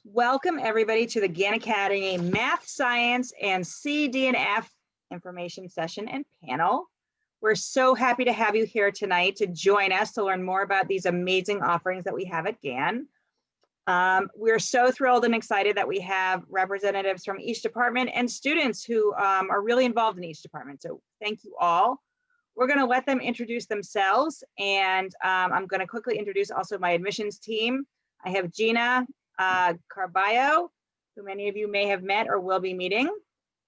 Welcome everybody to the Gann Academy Math, Science, and CD&f information session and panel. We're so happy to have you here tonight to join us to learn more about these amazing offerings that we have at Gann. We're so thrilled and excited that we have representatives from each department and students who are really involved in each department. So thank you all. We're going to let them introduce themselves, and I'm going to quickly introduce also my admissions team. I have Gina Carballo, who many of you may have met or will be meeting,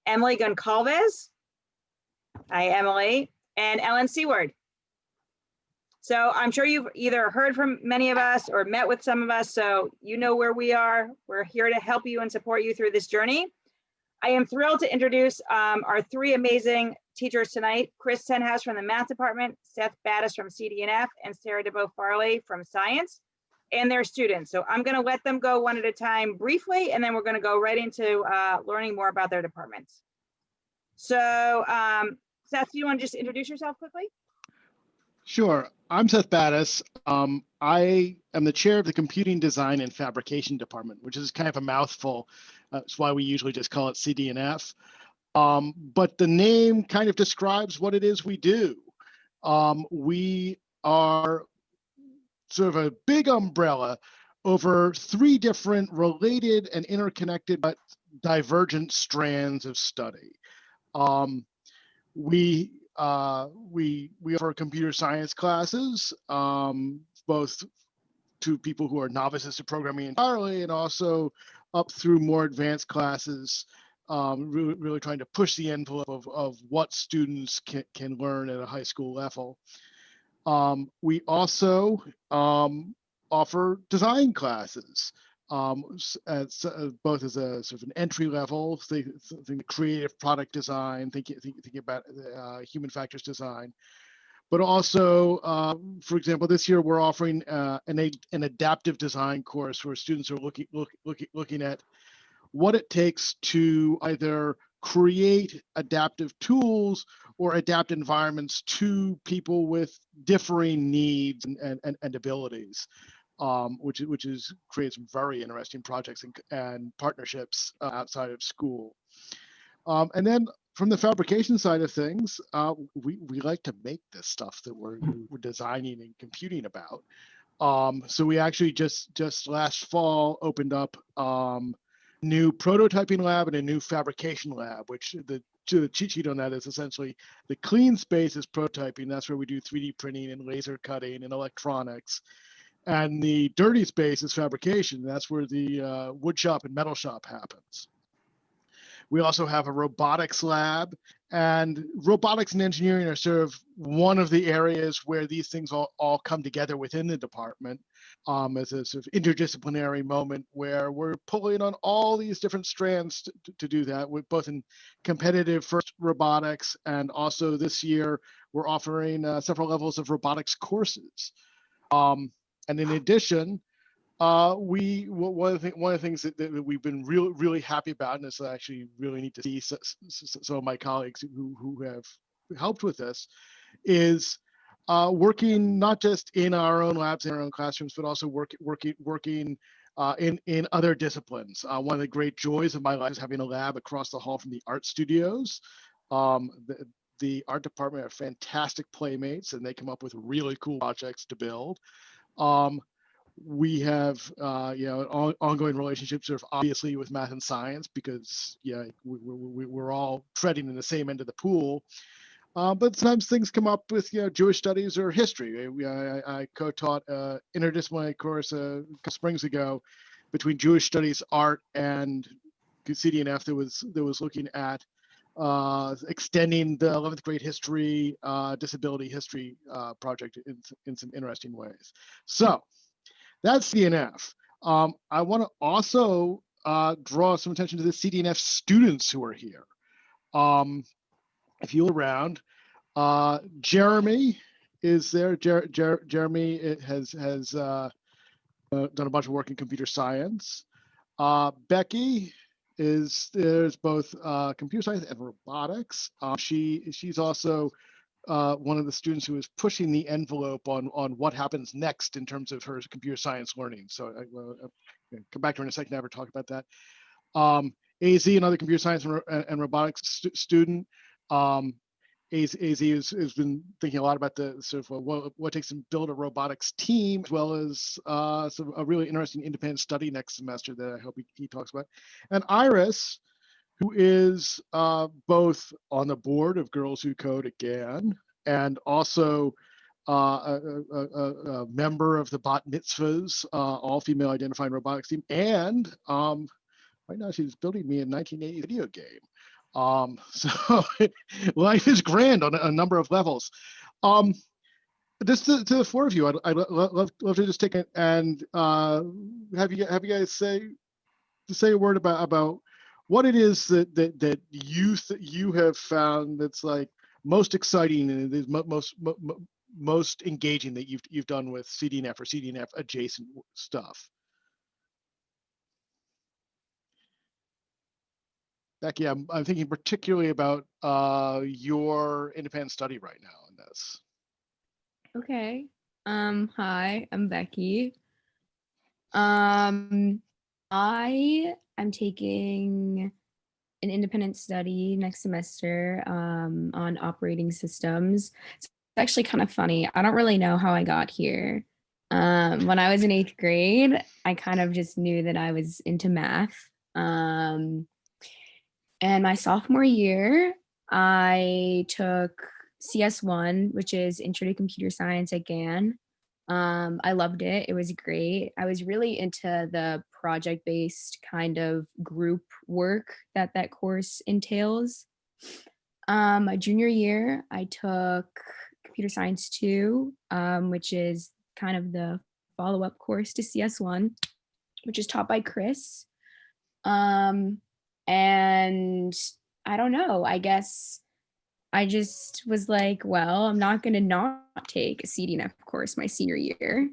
Emily Goncalves, hi Emily, and Ellen Seward. So I'm sure you've either heard from many of us or met with some of us, so you know where we are. We're here to help you and support you through this journey. I am thrilled to introduce our three amazing teachers tonight: Chris Senhouse from the math department, Seth Battis from CD&f, and Sarah DuBeau-Farley from science, and their students. So I'm going to let them go one at a time briefly, and then we're going to go right into learning more about their departments. So Seth, do you want to just introduce yourself quickly? Sure. I'm Seth Battis. I am the chair of the Computing Design and Fabrication Department, which is kind of a mouthful. That's why we usually just call it CD&f. But the name kind of describes what it is we do. We are sort of a big umbrella over three different related and interconnected but divergent strands of study. We offer computer science classes, both to people who are novices to programming entirely, and also up through more advanced classes, really trying to push the envelope of what students can learn at a high school level. We also offer design classes, both as a sort of an entry level, thinking creative product design, thinking about human factors design, but also, for example, this year we're offering an adaptive design course where students are looking at what it takes to either create adaptive tools or adapt environments to people with differing needs and abilities, which creates some very interesting projects and partnerships outside of school. And then from the fabrication side of things, we like to make this stuff that we're designing and computing about. So we actually just last fall opened up new prototyping lab and a new fabrication lab, which the cheat sheet on that is essentially the clean space is prototyping. That's where we do 3D printing and laser cutting and electronics. And the dirty space is fabrication. That's where the wood shop and metal shop happens. We also have a robotics lab, and robotics and engineering are sort of one of the areas where these things all come together within the department as a sort of interdisciplinary moment where we're pulling on all these different strands to do that, with both in competitive first robotics, and also this year we're offering several levels of robotics courses. And in addition, one of the things that we've been really happy about, and it's actually really neat to see some of my colleagues who have helped with this, is working not just in our own labs, in our own classrooms, but also working in other disciplines. One of the great joys of my life is having a lab across the hall from the art studios. The art department are fantastic playmates, and they come up with really cool projects to build. We have ongoing relationships, sort of obviously, with math and science, because we're all treading in the same end of the pool. But sometimes things come up with Jewish studies or history. I co-taught an interdisciplinary course a couple springs ago between Jewish studies, art, and CD&f that was looking at extending the 11th grade history, disability history project in some interesting ways. So that's CD&f. I want to also draw some attention to the CD&f students who are here. If you look around, Jeremy is there. Jeremy has done a bunch of work in computer science. Becky there's both computer science and robotics. She's also one of the students who is pushing the envelope on what happens next in terms of her computer science learning. So I'll come back to her in a second to have her talk about that. AZ, another computer science and robotics student. AZ has been thinking a lot about the sort of what it takes to build a robotics team, as well as a really interesting independent study next semester that I hope he talks about. And Iris, who is both on the board of Girls Who Code again, and also a member of the Bat Mitzvahs, all-female identifying robotics team, and right now she's building me a 1980 video game. So life is grand on a number of levels. Just to the four of you, I'd love to just take it and have you guys say a word about what it is that you have found that's like most exciting and is most engaging that you've done with CD&f or CD&f adjacent stuff. Becky, I'm thinking particularly about your independent study right now in this. Okay. Hi, I'm Becky. I am taking an independent study next semester on operating systems. It's actually kind of funny. I don't really know how I got here. When I was in 8th grade, I kind of just knew that I was into math. And my sophomore year, I took CS1, which is Intro to Computer Science at GAN. I loved it. It was great. I was really into the project-based kind of group work that course entails. My junior year, I took Computer Science 2, which is kind of the follow-up course to CS1, which is taught by Chris. And I don't know, I guess I just was like, well, I'm not going to not take a CD&f course my senior year.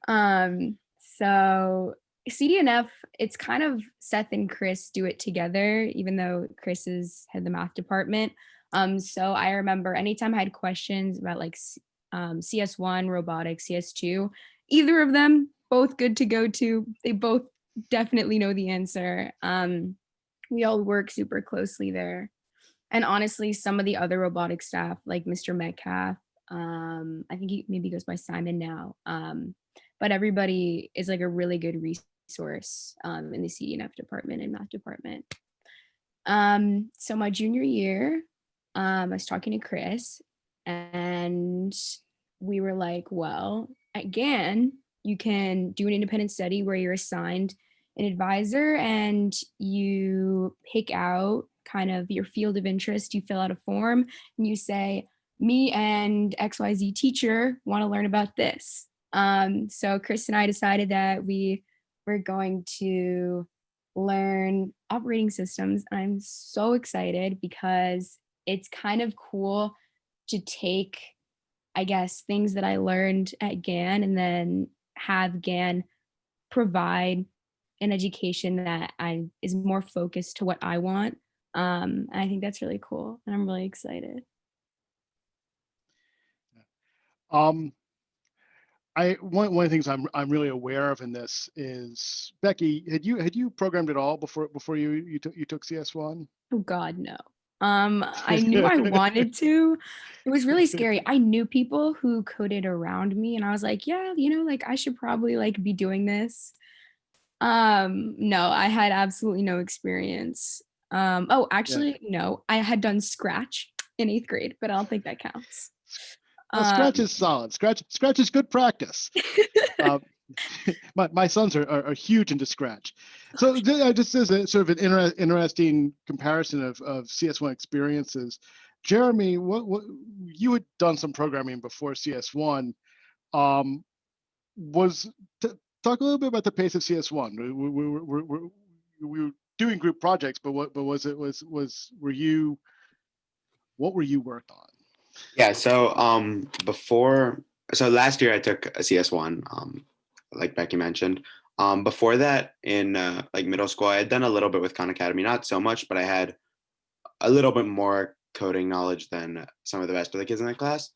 So CD&f, it's kind of Seth and Chris do it together, even though Chris is head of the math department. So I remember anytime I had questions about like CS1, robotics, CS2, either of them, both good to go to. They both definitely know the answer. We all work super closely there. And honestly, some of the other robotic staff, like Mr. Metcalf, I think he maybe goes by Simon now, but everybody is like a really good resource in the CD&f department and math department. So my junior year, I was talking to Chris and we were like, well, at GAN, you can do an independent study where you're assigned an advisor and you pick out kind of your field of interest. You fill out a form and you say, me and XYZ teacher want to learn about this. So Chris and I decided that we were going to learn operating systems. I'm so excited because it's kind of cool to take, I guess, things that I learned at GAN and then have GAN provide an education that is more focused to what I want. I think that's really cool, and I'm really excited. One of the things I'm really aware of in this is, Becky, had you programmed at all before you took CS1? Oh God, no. I knew I wanted to. It was really scary. I knew people who coded around me, and I was like, yeah, like I should probably like be doing this. No, I had absolutely no experience. No, I had done Scratch in 8th grade, but I don't think that counts. Well, Scratch is solid. Scratch is good practice. My sons are huge into Scratch. So just as a sort of an interesting comparison of CS1 experiences, Jeremy, what you had done some programming before CS1. Talk a little bit about the pace of CS1. We were doing group projects, but what were you worked on? Yeah, so last year I took a CS1, like Becky mentioned. Before that, in like middle school, I had done a little bit with Khan Academy, not so much, but I had a little bit more coding knowledge than some of the rest of the kids in the class.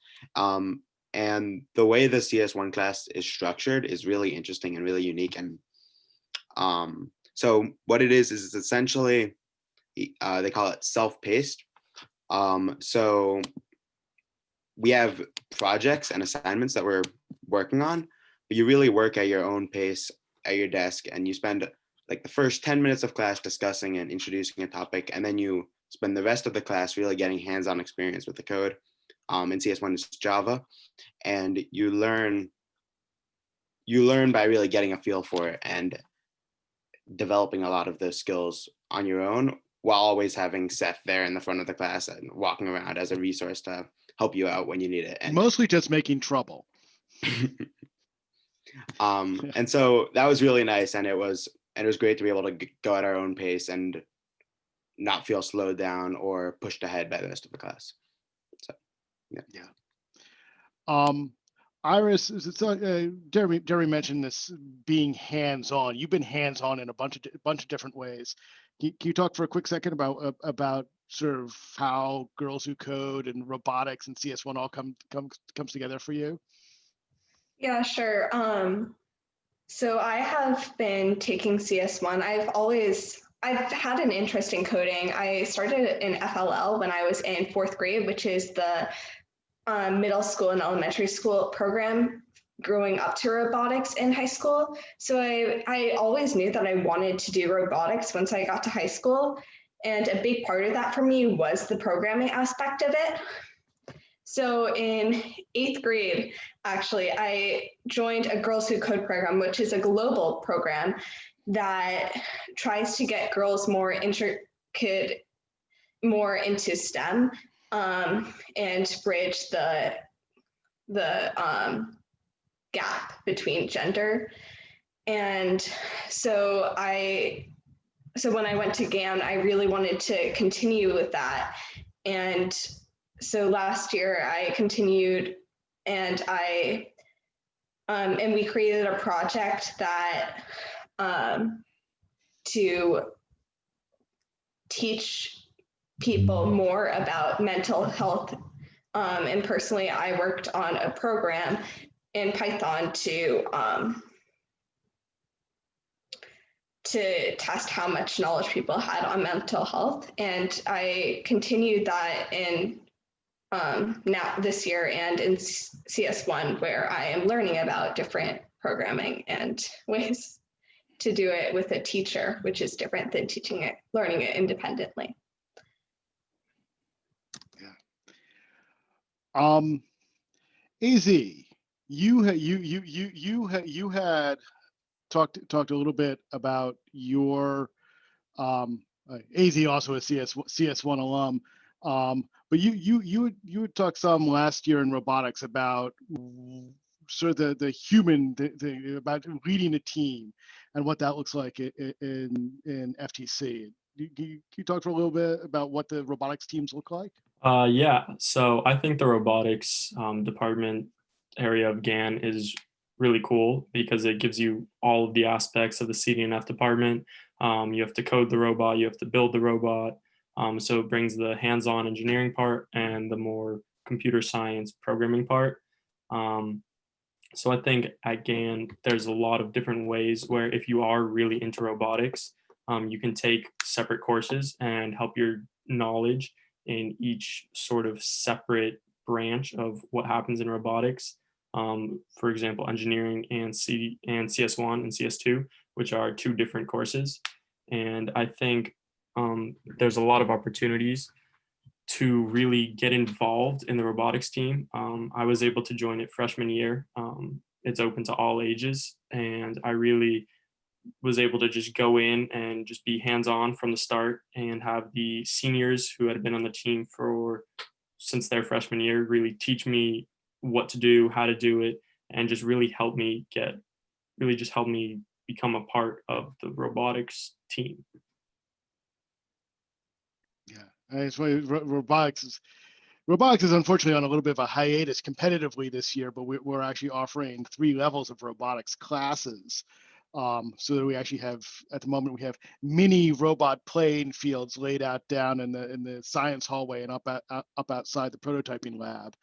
And the way the CS1 class is structured is really interesting and really unique. And so what it is it's essentially, they call it self-paced. So we have projects and assignments that we're working on, but you really work at your own pace at your desk, and you spend like the first 10 minutes of class discussing and introducing a topic, and then you spend the rest of the class really getting hands-on experience with the code. In CS1 it's Java, and you learn by really getting a feel for it and developing a lot of those skills on your own, while always having Seth there in the front of the class and walking around as a resource to help you out when you need it. And mostly just making trouble. And so that was really nice, and it was great to be able to go at our own pace and not feel slowed down or pushed ahead by the rest of the class. So yeah. Iris, Jeremy mentioned this being hands-on. You've been hands-on in a bunch of different ways. Can you talk for a quick second about sort of how Girls Who Code and robotics and CS1 all comes together for you? Yeah, sure. So I have been taking CS1. I've had an interest in coding. I started in FLL when I was in 4th grade, which is the middle school and elementary school program growing up to robotics in high school. So I always knew that I wanted to do robotics once I got to high school. And a big part of that for me was the programming aspect of it. So in 8th grade, actually, I joined a Girls Who Code program, which is a global program that tries to get girls more into STEM and bridge the gap between gender. And so when I went to GAN, I really wanted to continue with that. And so last year I continued, and we created a project that to teach people more about mental health. And personally, I worked on a program in Python to test how much knowledge people had on mental health. And I continued that in now this year and in CS1, where I am learning about different programming and ways to do it with a teacher, which is different than learning it independently. Yeah. AZ, you had talked a little bit about your AZ also a CS1 alum, but you would talk some last year in robotics about sort of the human about leading a team and what that looks like in FTC. Can you talk for a little bit about what the robotics teams look like? Yeah, so I think the robotics department area of GAN is really cool because it gives you all of the aspects of the CD&f department. You have to code the robot, you have to build the robot. So it brings the hands-on engineering part and the more computer science programming part. So I think at GAN, there's a lot of different ways where if you are really into robotics, you can take separate courses and help your knowledge in each sort of separate branch of what happens in robotics. For example, engineering and CS1 and CS2, which are 2 different courses. And I think there's a lot of opportunities to really get involved in the robotics team. I was able to join it freshman year. It's open to all ages, and I really was able to just go in and just be hands-on from the start and have the seniors who had been on the team since their freshman year really teach me what to do, how to do it, and just really help me become a part of the robotics team. Yeah, that's why robotics is unfortunately on a little bit of a hiatus competitively this year, but we're actually offering 3 levels of robotics classes So that we actually have, at the moment, we have mini robot playing fields laid out down in the science hallway and up outside the prototyping lab.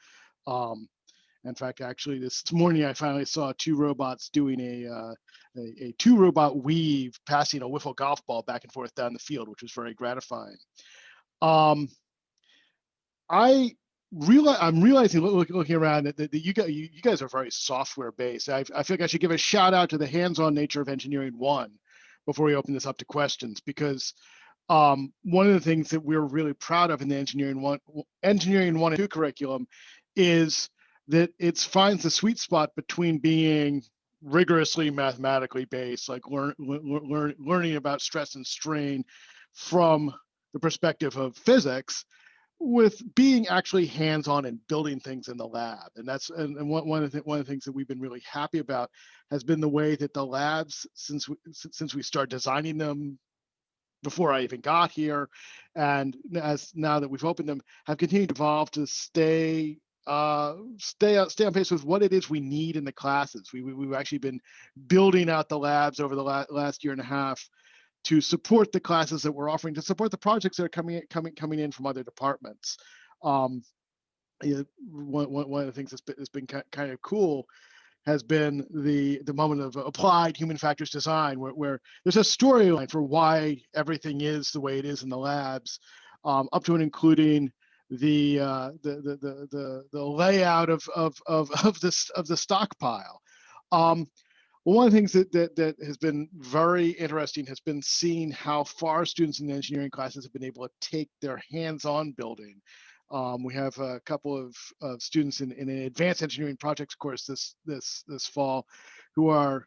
In fact, actually, this morning I finally saw two robots doing a two robot weave, passing a wiffle golf ball back and forth down the field, which was very gratifying. I'm realizing looking around that you guys are very software based. I feel like I should give a shout out to the hands-on nature of Engineering 1 before we open this up to questions, because one of the things that we're really proud of in the Engineering 1 and 2 curriculum is that it finds the sweet spot between being rigorously mathematically based, like learning about stress and strain from the perspective of physics, with being actually hands-on and building things in the lab. And that's one of the things that we've been really happy about has been the way that the labs, since we started designing them before I even got here, and now that we've opened them, have continued to evolve to stay on pace with what it is we need in the classes. We've actually been building out the labs over the last year and a half to support the classes that we're offering, to support the projects that are coming in from other departments. One of the things that's been kind of cool has been the moment of applied human factors design, where there's a storyline for why everything is the way it is in the labs, up to and including the layout of the stockpile. One of the things that has been very interesting has been seeing how far students in the engineering classes have been able to take their hands-on building. We have a couple of students in an advanced engineering projects course this fall who are,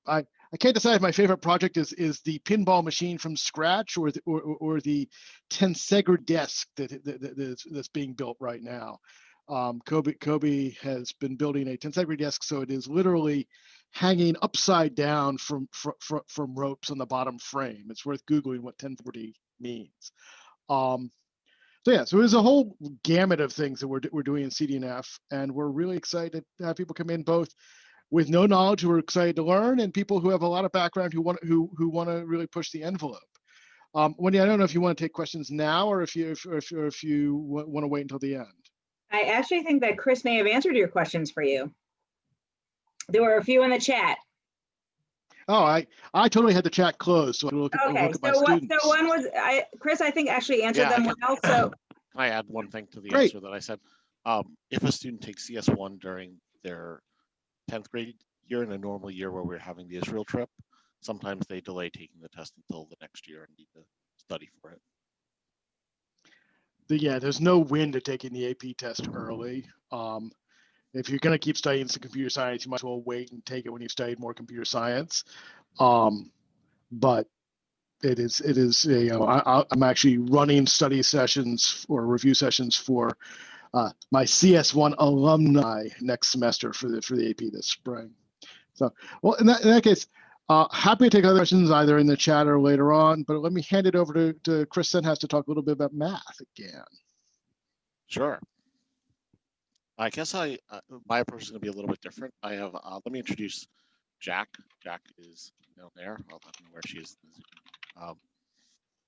I can't decide if my favorite project is the pinball machine from scratch or the tensegra desk that's being built right now. Kobe has been building a tensegra desk, so it is literally hanging upside down from ropes on the bottom frame. It's worth Googling what 1040 means. So there's a whole gamut of things that we're doing in CD&f, and we're really excited to have people come in both with no knowledge who are excited to learn, and people who have a lot of background who want to really push the envelope. Wendy, I don't know if you want to take questions now or if you want to wait until the end. I actually think that Chris may have answered your questions for you. There were a few in the chat. Oh, I totally had the chat closed, so I look at my students. So one was Chris, I think, actually answered them well. So can I add one thing to the Great. answer that I said? If a student takes CS1 during their 10th grade year in a normal year where we're having the Israel trip, sometimes they delay taking the test until the next year and need to study for it. Yeah, there's no win to taking the AP test early. If you're going to keep studying some computer science, you might as well wait and take it when you've studied more computer science. But it is I'm actually running study sessions or review sessions for my CS1 alumni next semester for the AP this spring. So, well, in that case, happy to take other questions either in the chat or later on, but let me hand it over to Chris Senhouse to talk a little bit about math again. Sure. I guess my approach is going to be a little bit different. I have, let me introduce Jack. Jack is down there. I'll let you know where she is.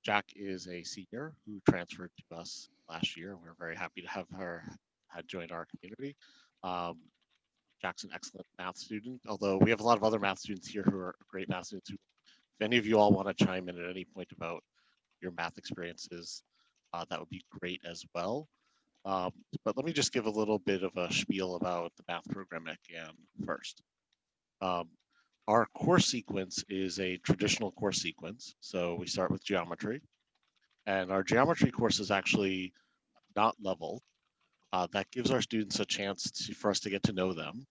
Jack is a senior who transferred to us last year. We're very happy to have her join our community. Jack's an excellent math student, although we have a lot of other math students here who are great math students. If any of you all want to chime in at any point about your math experiences, that would be great as well. But let me just give a little bit of a spiel about the math program at GAN first. Our course sequence is a traditional course sequence. So we start with geometry, and our geometry course is actually not leveled. That gives our students a chance for us to get to know them.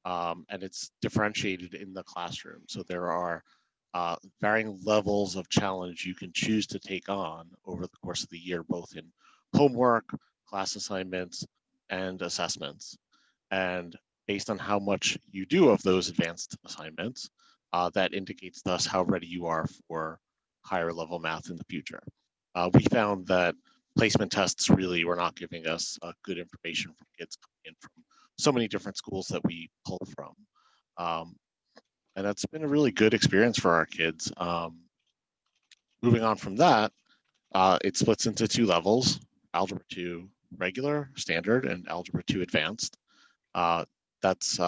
And it's differentiated in the classroom. So there are varying levels of challenge you can choose to take on over the course of the year, both in homework, class assignments, and assessments. And based on how much you do of those advanced assignments, that indicates to us how ready you are for higher level math in the future. We found that placement tests really were not giving us good information from kids coming in from so many different schools that we pull from. And that's been a really good experience for our kids. Moving on from that, it splits into 2 levels, Algebra 2 regular, standard, and Algebra 2 advanced. That's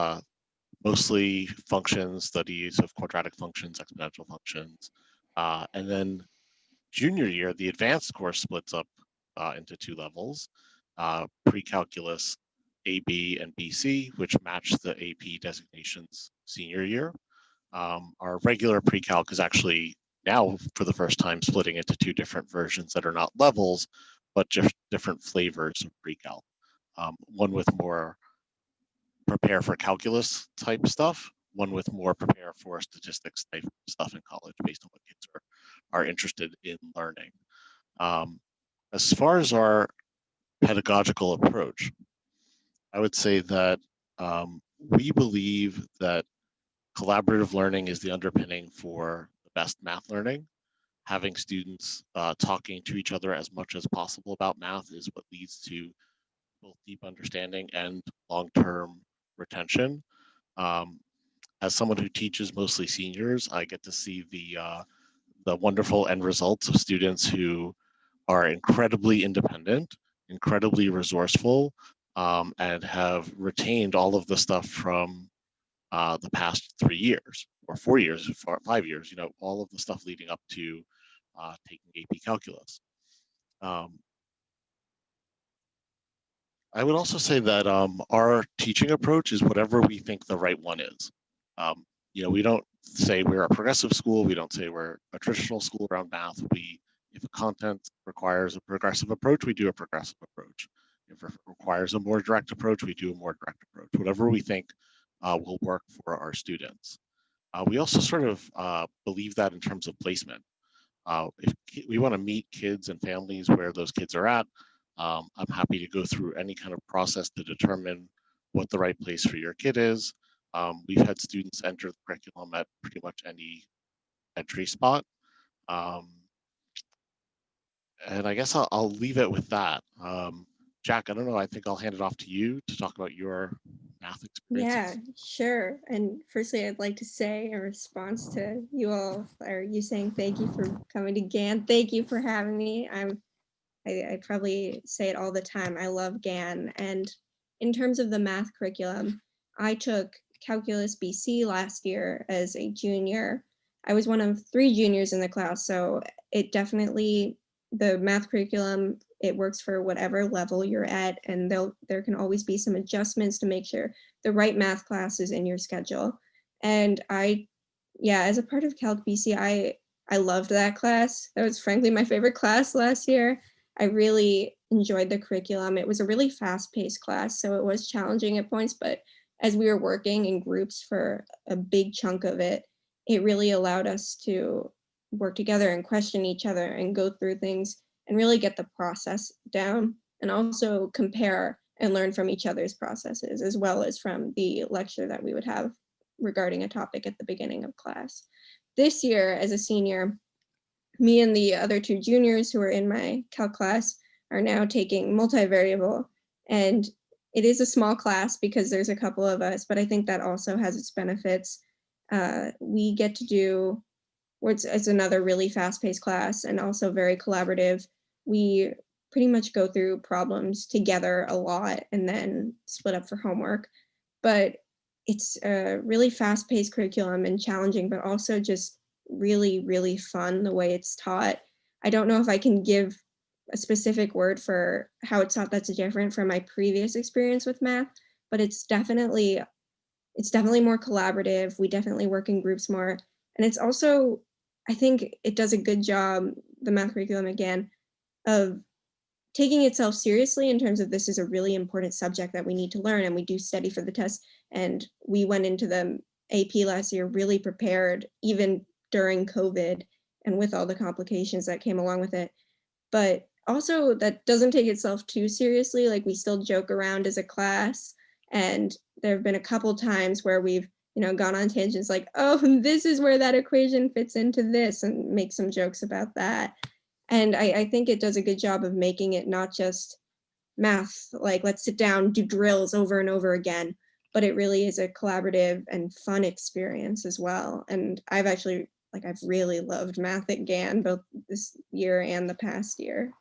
mostly functions, studies of quadratic functions, exponential functions. And then junior year, the advanced course splits up into 2 levels, pre-calculus AB and BC, which match the AP designations senior year. Our regular pre-calc is actually now for the first time splitting into 2 different versions that are not levels, but just different flavors of pre-calc. One with more prepare for calculus type stuff, one with more prepare for statistics type stuff in college based on what kids are interested in learning. As far as our pedagogical approach, I would say that we believe that collaborative learning is the underpinning for the best math learning. Having students talking to each other as much as possible about math is what leads to both deep understanding and long-term retention. As someone who teaches mostly seniors, I get to see the wonderful end results of students who are incredibly independent, incredibly resourceful, and have retained all of the stuff from the past 3 years or 4 years or 5 years, all of the stuff leading up to taking AP Calculus. I would also say that our teaching approach is whatever we think the right one is. We don't say we're a progressive school. We don't say we're a traditional school around math. If a content requires a progressive approach, we do a progressive approach. If it requires a more direct approach, we do a more direct approach. Whatever we think will work for our students. We also sort of believe that in terms of placement. If we want to meet kids and families where those kids are at, I'm happy to go through any kind of process to determine what the right place for your kid is. We've had students enter the curriculum at pretty much any entry spot. And I guess I'll leave it with that. Jack, I don't know, I think I'll hand it off to you to talk about your math experiences. Yeah, sure. And firstly, I'd like to say in response to you all, or you saying thank you for coming to GAN. Thank you for having me. I probably say it all the time. I love GAN. And in terms of the math curriculum, I took Calculus BC last year as a junior. I was one of 3 juniors in the class, so it definitely, the math curriculum, it works for whatever level you're at, and there can always be some adjustments to make sure the right math class is in your schedule. And as a part of Calc BC, I loved that class. That was frankly my favorite class last year. I really enjoyed the curriculum. It was a really fast-paced class, so it was challenging at points, but as we were working in groups for a big chunk of it, it really allowed us to work together and question each other and go through things and really get the process down, and also compare and learn from each other's processes, as well as from the lecture that we would have regarding a topic at the beginning of class. This year, as a senior, me and the other 2 juniors who are in my calc class are now taking multivariable, and it is a small class because there's a couple of us, but I think that also has its benefits. We get to do, it's another really fast-paced class and also very collaborative. We pretty much go through problems together a lot and then split up for homework. But it's a really fast-paced curriculum and challenging, but also just really, really fun the way it's taught. I don't know if I can give a specific word for how it's taught that's different from my previous experience with math, but it's definitely more collaborative. We definitely work in groups more. And it's also, I think it does a good job, the math curriculum again, of taking itself seriously in terms of this is a really important subject that we need to learn, and we do study for the test. And we went into the AP last year really prepared, even during COVID and with all the complications that came along with it. But also that doesn't take itself too seriously. Like, we still joke around as a class, and there have been a couple times where we've gone on tangents like, oh, this is where that equation fits into this, and make some jokes about that. And I think it does a good job of making it not just math, like let's sit down, do drills over and over again, but it really is a collaborative and fun experience as well. And I've actually, I've really loved math at GAN, both this year and the past year.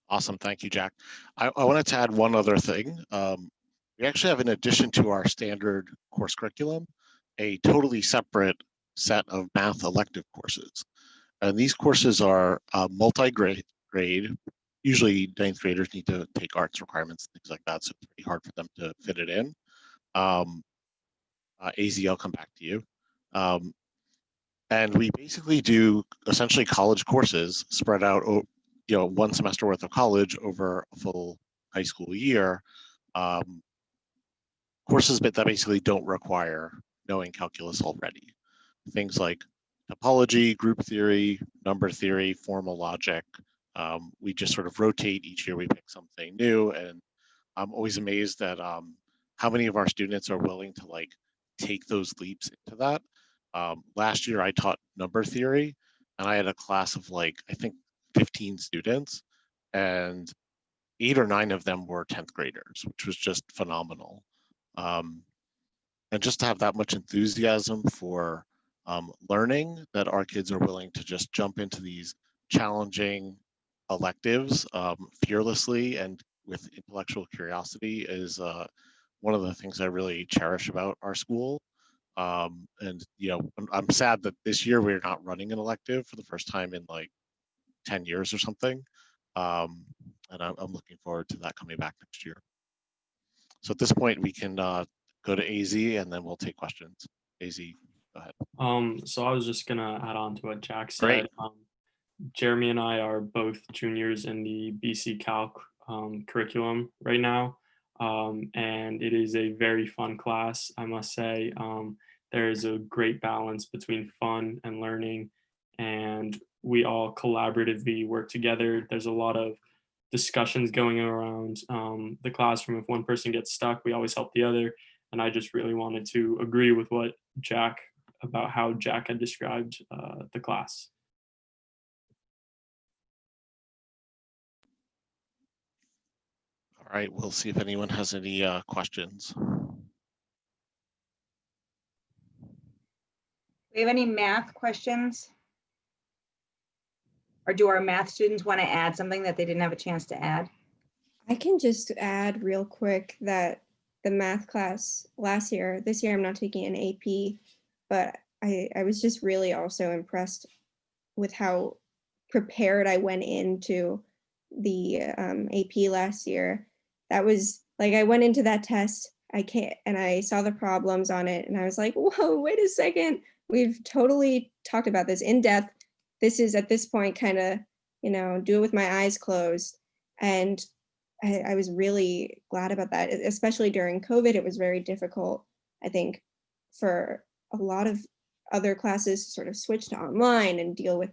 Awesome, thank you, Jack. I wanted to add one other thing. We actually have, in addition to our standard course curriculum, a totally separate set of math elective courses. And these courses are multi-grade. Usually ninth graders need to take arts requirements, things like that, so it's pretty hard for them to fit it in. AZ, I'll come back to you. And we basically do essentially college courses spread out, one semester worth of college over a full high school year. Courses that basically don't require knowing calculus already. Things like topology, group theory, number theory, formal logic. We just sort of rotate each year. We pick something new, and I'm always amazed at how many of our students are willing to take those leaps into that. Last year I taught number theory, and I had a class of I think 15 students, and 8 or 9 of them were 10th graders, which was just phenomenal. And just to have that much enthusiasm for learning, that our kids are willing to just jump into these challenging electives fearlessly and with intellectual curiosity is one of the things I really cherish about our school. And I'm sad that this year we're not running an elective for the first time in 10 years or something. And I'm looking forward to that coming back next year. So at this point, we can go to AZ and then we'll take questions. AZ, go ahead. So I was just gonna add on to what Jack said. Great. Jeremy and I are both juniors in the BC Calc curriculum right now. And it is a very fun class, I must say. There is a great balance between fun and learning, and we all collaboratively work together. There's a lot of discussions going around the classroom. If one person gets stuck, we always help the other. And I just really wanted to agree with what about how Jack had described the class. All right, we'll see if anyone has any questions. We have any math questions? Or do our math students want to add something that they didn't have a chance to add? I can just add real quick that the math class this year I'm not taking an AP, but I was just really also impressed with how prepared I went into the AP last year. That was I went into that test, and I saw the problems on it, and I was like, whoa, wait a second. We've totally talked about this in depth. This is at this point kind of, do it with my eyes closed. And I was really glad about that, especially during COVID. It was very difficult, I think, for a lot of other classes to sort of switch to online and deal with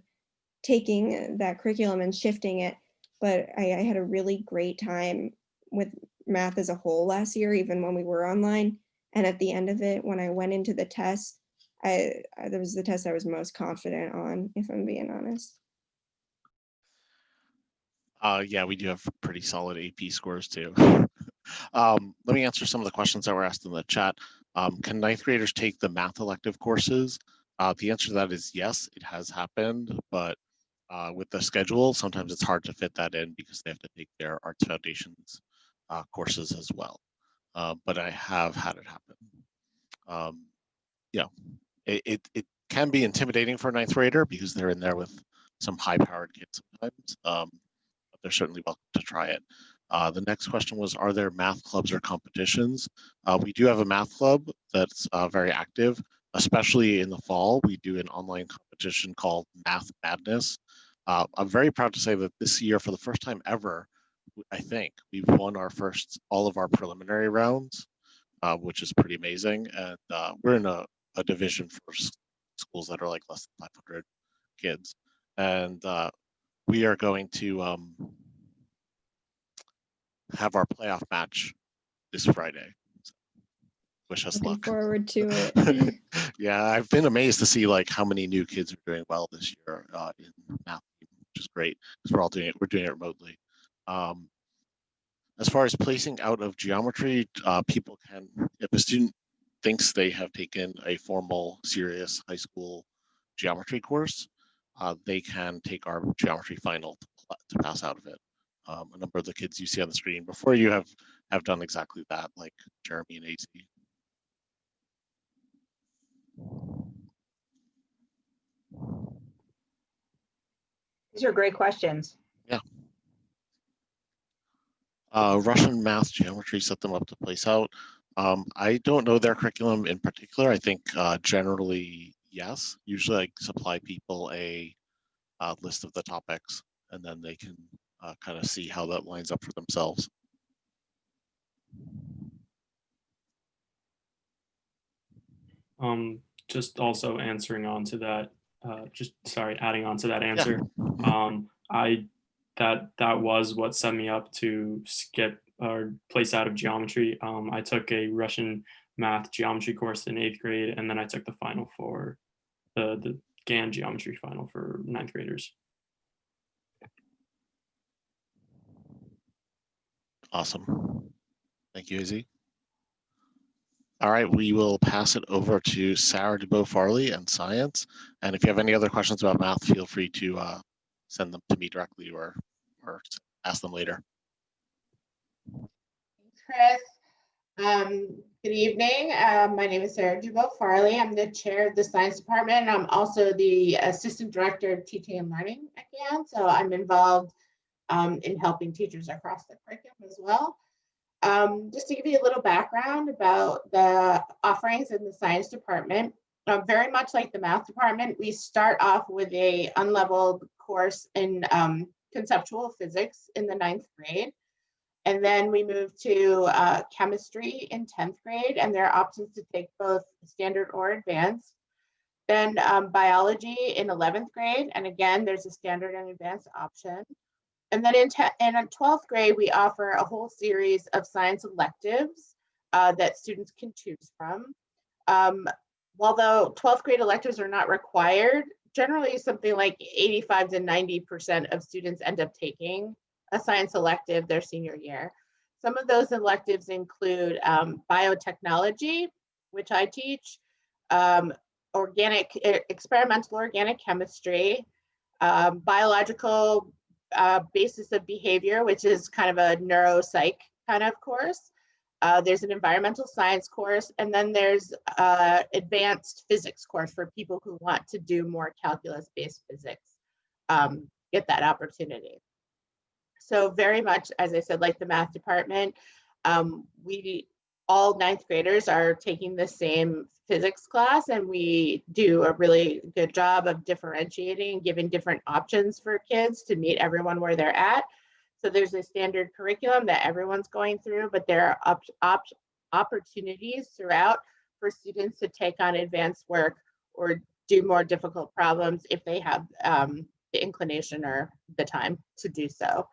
taking that curriculum and shifting it. But I had a really great time with math as a whole last year, even when we were online. And at the end of it, when I went into the test, that was the test I was most confident on, if I'm being honest. Yeah, we do have pretty solid AP scores too. Let me answer some of the questions that were asked in the chat. Can ninth graders take the math elective courses? The answer to that is yes, it has happened, but with the schedule, sometimes it's hard to fit that in because they have to take their Arts Foundations courses as well. But I have had it happen. It can be intimidating for a ninth grader because they're in there with some high-powered kids sometimes. But they're certainly welcome to try it. The next question was, are there math clubs or competitions? We do have a math club that's very active, especially in the fall. We do an online competition called Math Madness. I'm very proud to say that this year, for the first time ever, I think, we've won all of our preliminary rounds, which is pretty amazing. And we're in a division for schools that are less than 500 kids. And we are going to have our playoff match this Friday. So wish us Looking luck. forward to it. Yeah, I've been amazed to see how many new kids are doing well this year in math, which is great because we're doing it remotely. As far as placing out of geometry, people can, if a student thinks they have taken a formal, serious high school geometry course, they can take our geometry final to pass out of it. A number of the kids you see on the screen before you have done exactly that, like Jeremy and AC. These are great questions. Yeah. Russian math geometry set them up to place out. I don't know their curriculum in particular. I think generally, yes. Usually I supply people a list of the topics and then they can kind of see how that lines up for themselves. Just also answering on to that, adding on to that answer. Yeah. That was what set me up to skip or place out of geometry. I took a Russian math geometry course in 8th grade, and then I took the final for the GAN geometry final for 9th graders. Awesome. Thank you, Izzy. All right, we will pass it over to Sarah DuBeau-Farley and science. And if you have any other questions about math, feel free to send them to me directly or ask them later. Thanks, Chris. Good evening. My name is Sarah DuBeau-Farley. I'm the chair of the science department. I'm also the assistant director of teaching and learning at GAN. So I'm involved in helping teachers across the curriculum as well. Just to give you a little background about the offerings in the science department, very much like the math department, we start off with a unleveled course in conceptual physics in the 9th grade. And then we move to chemistry in 10th grade, and there are options to take both standard or advanced. Then biology in 11th grade, and again, there's a standard and advanced option. And then in 12th grade, we offer a whole series of science electives that students can choose from. Although 12th grade electives are not required, generally something like 85 to 90% of students end up taking a science elective their senior year. Some of those electives include biotechnology, which I teach, experimental organic chemistry, biological basis of behavior, which is kind of a neuropsych kind of course. There's an environmental science course, and then there's advanced physics course for people who want to do more calculus-based physics, get that opportunity. So very much, as I said, like the math department, all 9th graders are taking the same physics class, and we do a really good job of differentiating, giving different options for kids to meet everyone where they're at. So there's a standard curriculum that everyone's going through, but there are opportunities throughout for students to take on advanced work or do more difficult problems if they have the inclination or the time to do so.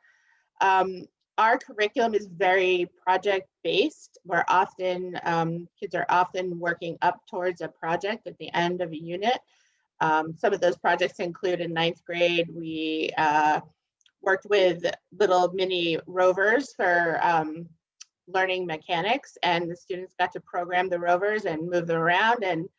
Our curriculum is very project-based. We're often, kids are often working up towards a project at the end of a unit. Some of those projects include in 9th grade, we worked with little mini rovers for learning mechanics, and the students got to program the rovers and move them around and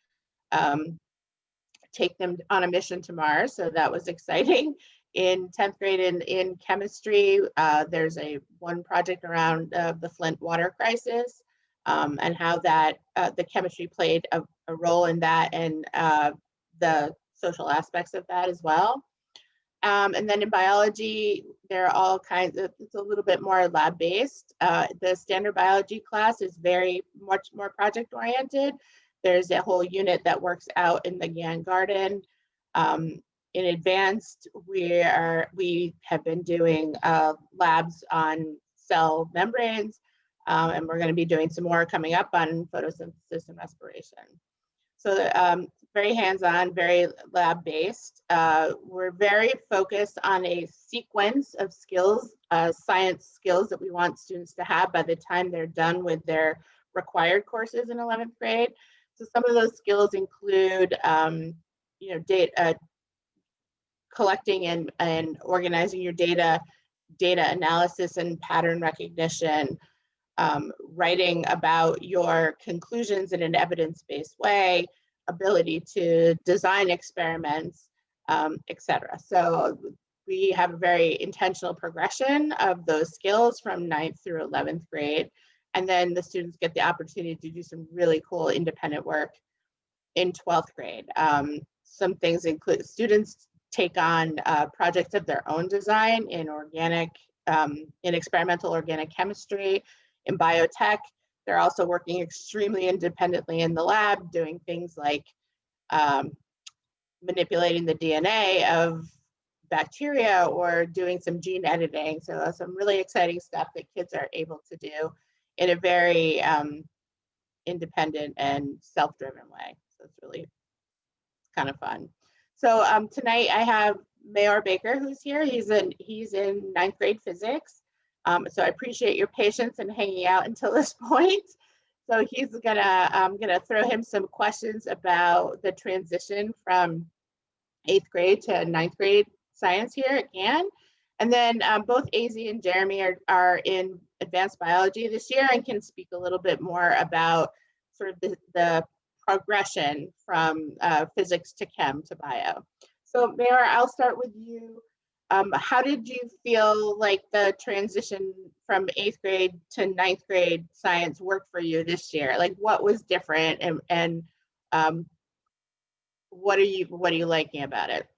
take them on a mission to Mars. So that was exciting. In 10th grade in chemistry, there's one project around the Flint water crisis and how that the chemistry played a role in that and the social aspects of that as well. And then in biology, there are all kinds of, it's a little bit more lab-based. The standard biology class is very much more project-oriented. There's a whole unit that works out in the GAN garden. In advanced, we have been doing labs on cell membranes, and we're going to be doing some more coming up on photosynthesis and respiration. So very hands-on, very lab-based. We're very focused on a sequence of skills, science skills that we want students to have by the time they're done with their required courses in 11th grade. So some of those skills include, data collecting and organizing your data, data analysis and pattern recognition, writing about your conclusions in an evidence-based way, ability to design experiments, etc. So we have a very intentional progression of those skills from 9th through 11th grade. And then the students get the opportunity to do some really cool independent work in 12th grade. Some things include students take on projects of their own design in organic, in experimental organic chemistry, in biotech. They're also working extremely independently in the lab, doing things like manipulating the DNA of bacteria or doing some gene editing. So some really exciting stuff that kids are able to do in a very independent and self-driven way. So it's really kind of fun. So tonight I have Mayor Baker who's here. He's in 9th grade physics. So I appreciate your patience and hanging out until this point. So he's I'm gonna throw him some questions about the transition from 8th grade to 9th grade science here at GAN. And then both AZ and Jeremy are in advanced biology this year and can speak a little bit more about sort of the progression from physics to chem to bio. So Mayor, I'll start with you. How did you feel like the transition from 8th grade to 9th grade science worked for you this year? Like what was different and what are you liking about it?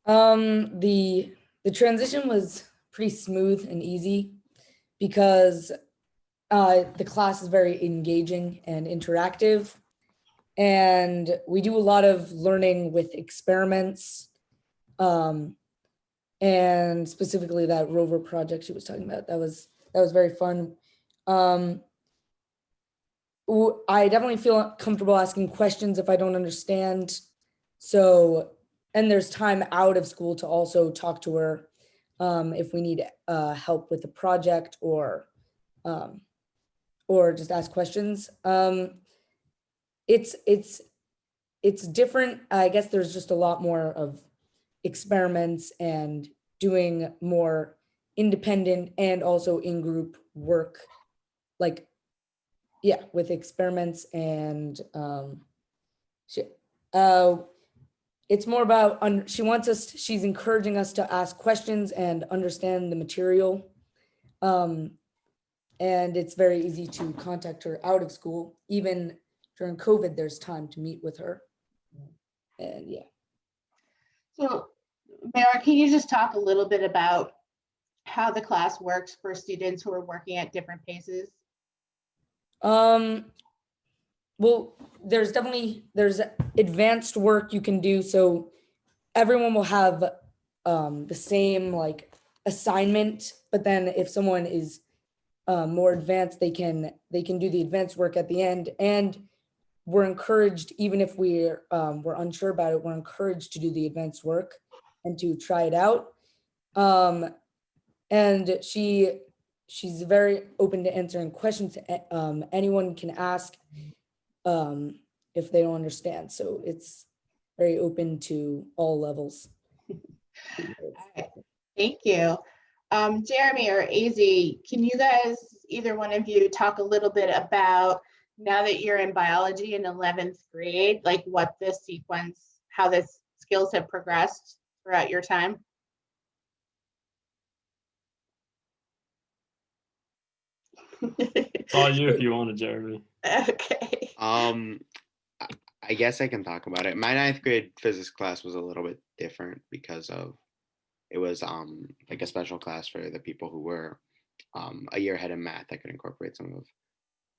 The transition was pretty smooth and easy because the class is very engaging and interactive, and we do a lot of learning with experiments, and specifically that rover project she was talking about. That was very fun. I definitely feel comfortable asking questions if I don't understand. So, and there's time out of school to also talk to her if we need help with the project or just ask questions. It's different. I guess there's just a lot more of experiments and doing more independent and also in-group work, like, yeah, with experiments and it's more about, she's encouraging us to ask questions and understand the material. And it's very easy to contact her out of school. Even during COVID, there's time to meet with her. And yeah. So Mayor, can you just talk a little bit about how the class works for students who are working at different paces? Well, there's advanced work you can do. So everyone will have the same like assignment, but then if someone is more advanced, they can do the advanced work at the end. And we're encouraged, even if we're unsure about it, we're encouraged to do the advanced work and to try it out. And she's very open to answering questions. Anyone can ask if they don't understand. So it's very open to all levels. Okay. Thank you. Jeremy or AZ, can you guys, either one of you, talk a little bit about, now that you're in biology in 11th grade, like what this sequence, how the skills have progressed throughout your time? It's all you if you want to, Jeremy. Okay. I guess I can talk about it. My 9th grade physics class was a little bit different because it was like a special class for the people who were a year ahead in math that could incorporate some of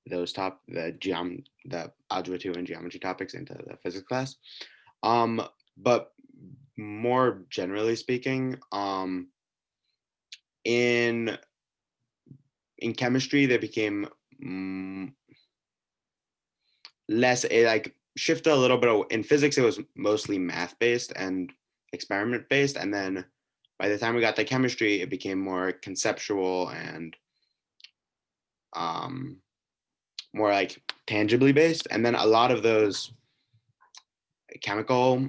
those the algebra 2 and geometry topics into the physics class. But more generally speaking, in chemistry, they became less, like shifted a little bit. In physics, it was mostly math based and experiment based. And then by the time we got to chemistry, it became more conceptual and more like tangibly based. And then a lot of those chemical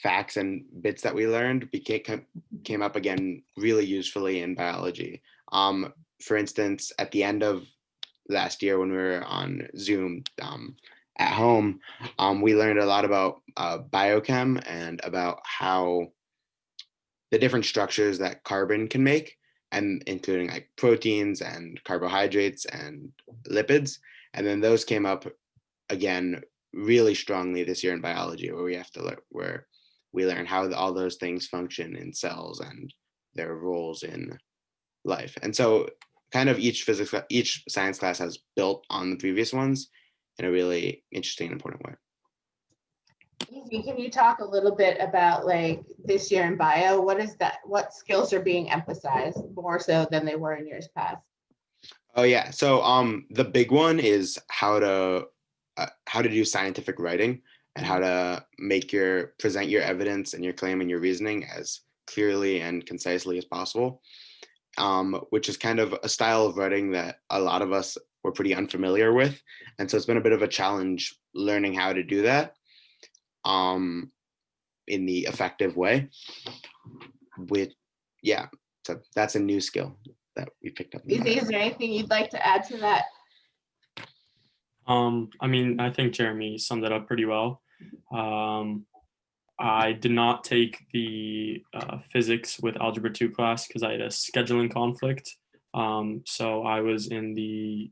facts and bits that we learned came up again really usefully in biology. For instance, at the end of last year when we were on Zoom at home, we learned a lot about biochem and about how the different structures that carbon can make, and including like proteins and carbohydrates and lipids. And then those came up again really strongly this year in biology, where we learn how all those things function in cells and their roles in life. And so kind of each science class has built on the previous ones in a really interesting and important way. Easy. Can you talk a little bit about like this year in bio? What skills are being emphasized more so than they were in years past? Oh yeah, so the big one is how to do scientific writing and how to present your evidence and your claim and your reasoning as clearly and concisely as possible, which is kind of a style of writing that a lot of us were pretty unfamiliar with. And so it's been a bit of a challenge learning how to do that in the effective way. So that's a new skill that we picked up. Is there anything you'd like to add to that? I mean, I think Jeremy summed it up pretty well. I did not take the physics with Algebra 2 class because I had a scheduling conflict. So I was in the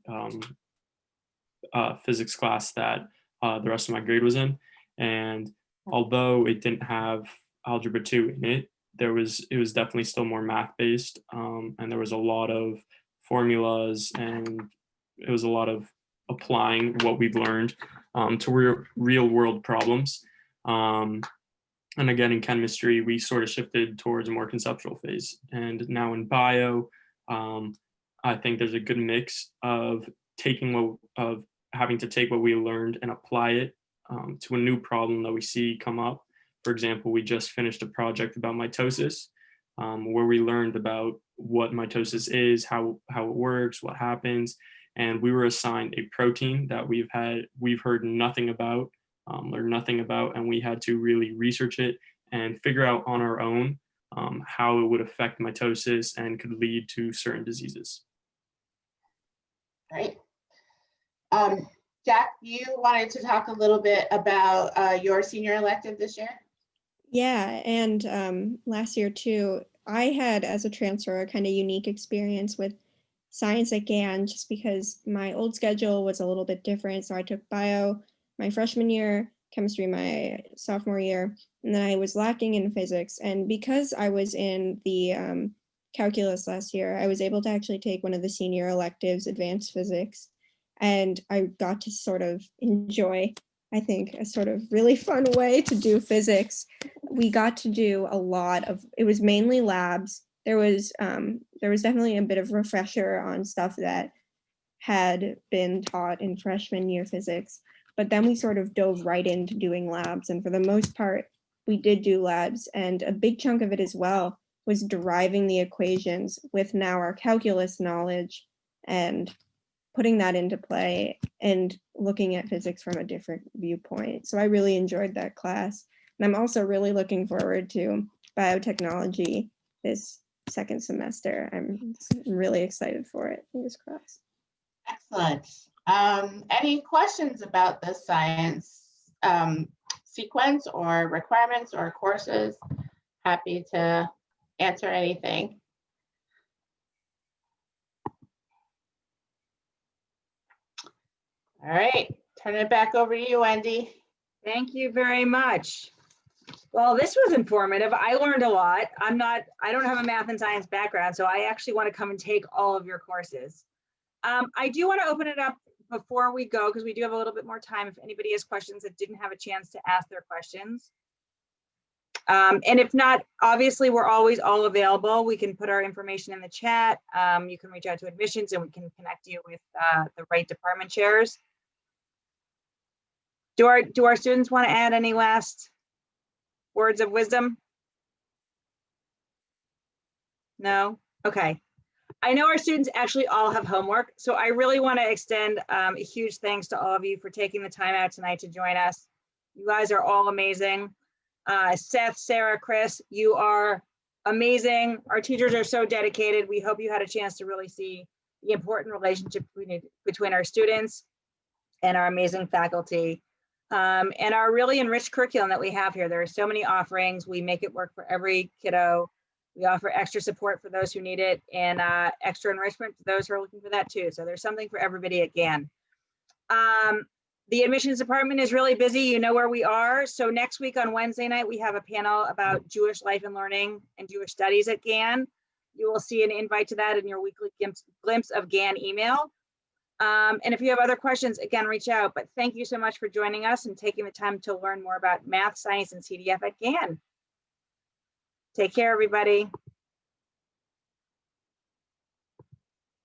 physics class that the rest of my grade was in. And although it didn't have Algebra 2 in it, it was definitely still more math based. And there was a lot of formulas, and it was a lot of applying what we've learned to real world problems. And again, in chemistry, we sort of shifted towards a more conceptual phase. And now in bio, I think there's a good mix of having to take what we learned and apply it to a new problem that we see come up. For example, we just finished a project about mitosis, where we learned about what mitosis is, how it works, what happens. And we were assigned a protein that we've heard nothing about, learned nothing about, and we had to really research it and figure out on our own how it would affect mitosis and could lead to certain diseases. Right. Jack, you wanted to talk a little bit about your senior elective this year? Yeah, and last year too, I had, as a transfer, a kind of unique experience with science at GAN, just because my old schedule was a little bit different. So I took bio my freshman year, chemistry my sophomore year, and then I was lacking in physics. And because I was in the calculus last year, I was able to actually take one of the senior electives, advanced physics, and I got to sort of enjoy, I think, a sort of really fun way to do physics. We got to do a lot of, it was mainly labs. There was definitely a bit of refresher on stuff that had been taught in freshman year physics, but then we sort of dove right into doing labs. And for the most part, we did do labs, and a big chunk of it as well was deriving the equations with now our calculus knowledge and putting that into play and looking at physics from a different viewpoint. So I really enjoyed that class. And I'm also really looking forward to biotechnology this second semester. I'm really excited for it. Fingers crossed. Excellent. Any questions about the science sequence or requirements or courses? Happy to answer anything. All right, turn it back over to you, Wendy. Thank you very much. Well, this was informative. I learned a lot. I don't have a math and science background, so I actually want to come and take all of your courses. I do want to open it up before we go, because we do have a little bit more time if anybody has questions that didn't have a chance to ask their questions. And if not, obviously we're always all available. We can put our information in the chat. You can reach out to admissions and we can connect you with the right department chairs. Do our students want to add any last words of wisdom? No? Okay. I know our students actually all have homework, so I really want to extend a huge thanks to all of you for taking the time out tonight to join us. You guys are all amazing. Seth, Sarah, Chris, you are amazing. Our teachers are so dedicated. We hope you had a chance to really see the important relationship between our students and our amazing faculty, and our really enriched curriculum that we have here. There are so many offerings. We make it work for every kiddo. We offer extra support for those who need it, and extra enrichment for those who are looking for that too. So there's something for everybody at GAN. The admissions department is really busy. You know where we are. So next week on Wednesday night, we have a panel about Jewish life and learning and Jewish studies at GAN. You will see an invite to that in your weekly glimpse of GAN email. And if you have other questions, again, reach out. But thank you so much for joining us and taking the time to learn more about math, science, and CDF at GAN. Take care, everybody.